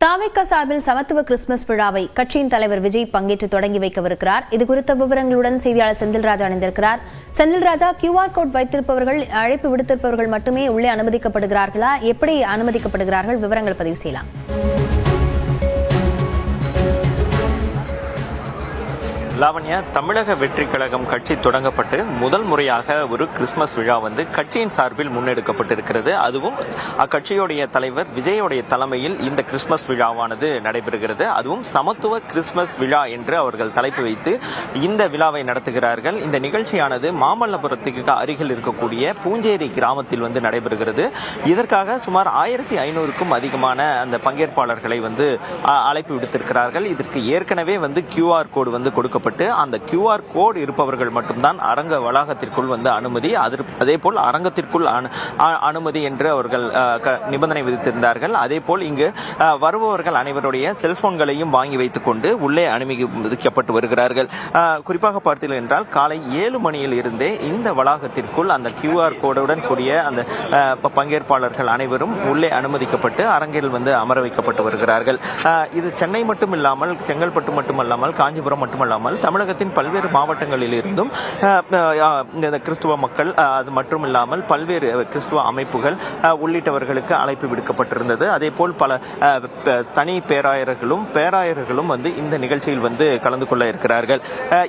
தாவேக்கா சார்பில் சமத்துவ கிறிஸ்துமஸ் விழாவை கட்சியின் தலைவர் விஜய் பங்கேற்று தொடங்கி வைக்கவிருக்கிறார். இதுகுறித்த விவரங்களுடன் செய்தியாளர் செந்தில்ராஜா இணைந்திருக்கிறார். செந்தில்ராஜா, QR கோட் வைத்திருப்பவர்கள், அழைப்பு விடுத்திருப்பவர்கள் மட்டுமே உள்ளே அனுமதிக்கப்படுகிறார்களா? எப்படி அனுமதிக்கப்படுகிறார்கள்? விவரங்கள் பதிவு செய்யலாம். லாவண்யா, தமிழக வெற்றி கழகம் கட்சி தொடங்கப்பட்டு முதல் முறையாக ஒரு கிறிஸ்துமஸ் விழா கட்சியின் சார்பில் முன்னெடுக்கப்பட்டிருக்கிறது. அதுவும் அக்கட்சியுடைய தலைவர் விஜயோடைய தலைமையில் இந்த கிறிஸ்துமஸ் விழாவானது நடைபெறுகிறது. அதுவும் சமத்துவ கிறிஸ்துமஸ் விழா என்று அவர்கள் தலைப்பு வைத்து இந்த விழாவை நடத்துகிறார்கள். இந்த நிகழ்ச்சியானது மாமல்லபுரத்துக்கு அருகில் இருக்கக்கூடிய பூஞ்சேரி கிராமத்தில் நடைபெறுகிறது. இதற்காக சுமார் 1500க்கும் அதிகமான அந்த பங்கேற்பாளர்களை அழைப்பு விடுத்திருக்கிறார்கள். இதற்கு ஏற்கனவே QR கோடு கொடுக்கப்பட்டு அந்த QR கோடு இருப்பவர்கள் மட்டும்தான் அரங்க வளாகத்திற்குள் அனுமதி, அதே போல் அரங்கத்திற்குள் அனுமதி என்று அவர்கள் நிபந்தனை விதித்திருந்தார்கள். அதே போல் இங்கு வருபவர்கள் அனைவருடைய செல்போன்களையும் வாங்கி வைத்துக் கொண்டு உள்ளே அனுமதிக்கப்பட்டு வருகிறார்கள். குறிப்பாக பார்த்தீர்கள் என்றால் காலை 7 மணியில் இருந்தே இந்த வளாகத்திற்குள் அந்த QR கோடுடன் கூடிய அந்த பங்கேற்பாளர்கள் அனைவரும் உள்ளே அனுமதிக்கப்பட்டு அரங்கில் அமர வைக்கப்பட்டு வருகிறார்கள். இது சென்னை மட்டுமில்லாமல், செங்கல்பட்டு மட்டுமல்லாமல், காஞ்சிபுரம் மட்டுமல்லாமல் தமிழகத்தின் பல்வேறு மாவட்டங்களில் இருந்தும் கிறிஸ்துவ மக்கள், அது மட்டுமில்லாமல் பல்வேறு கிறிஸ்துவ அமைப்புகள் உள்ளிட்டவர்களுக்கு அழைப்பு விடுக்கப்பட்டிருந்தது. அதே போல் பல தனி பேராயர்களும் இந்த நிகழ்ச்சியில் கலந்து கொள்ள இருக்கிறார்கள்.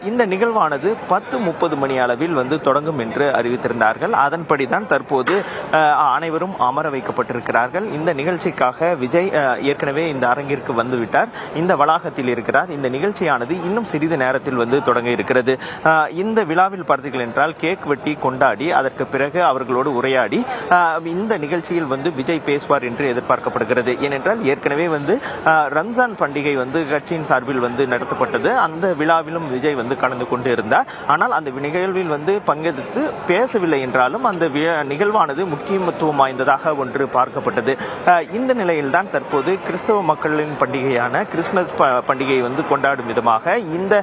இந்த நிகழ்வானது 10:30 மணி அளவில் தொடங்கும் என்று அறிவித்திருந்தார்கள். அதன்படிதான் தற்போது அனைவரும் அமர வைக்கப்பட்டிருக்கிறார்கள். இந்த நிகழ்ச்சிக்காக விஜய் ஏற்கனவே இந்த அரங்கிற்கு வந்துவிட்டார். இந்த வளாகத்தில் இருக்கிறார். இந்த நிகழ்ச்சியானது இன்னும் சிறிது நேரத்தில் தொடங்க இருக்கிறது. இந்த விழாவில் பார்த்தீர்கள் என்றால் கேக் வெட்டி கொண்டாடி அதற்கு பிறகு அவர்களோடு உரையாடி இந்த நிகழ்ச்சியில் விஜய் பேசுவார் என்று எதிர்பார்க்கப்படுகிறது. ஏனென்றால் ஏற்கனவே ரம்ஜான் பண்டிகை கட்சியின் சார்பில் நடத்தப்பட்டது. அந்த விழாவிலும் விஜய் கலந்து கொண்டு இருந்தார். ஆனால் அந்த நிகழ்வில் பங்கெடுத்து பேசவில்லை என்றாலும் அந்த நிகழ்வானது முக்கியத்துவம் வாய்ந்ததாக ஒன்று பார்க்கப்பட்டது. இந்த நிலையில்தான் தற்போது கிறிஸ்தவ மக்களின் பண்டிகையான கிறிஸ்துமஸ் பண்டிகையை கொண்டாடும் விதமாக இந்த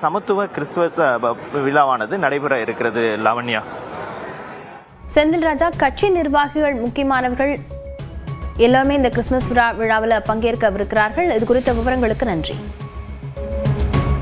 சமத்துவ கிறிஸ்துவ விழாவானது நடைபெற இருக்கிறது. லாவண்யா, செந்தில்ராஜா, கட்சி நிர்வாகிகள், முக்கியமானவர்கள் எல்லாமே இந்த கிறிஸ்துமஸ் விழாவில் பங்கேற்கவிருக்கிறார்கள். இது குறித்த விவரங்களுக்கு நன்றி.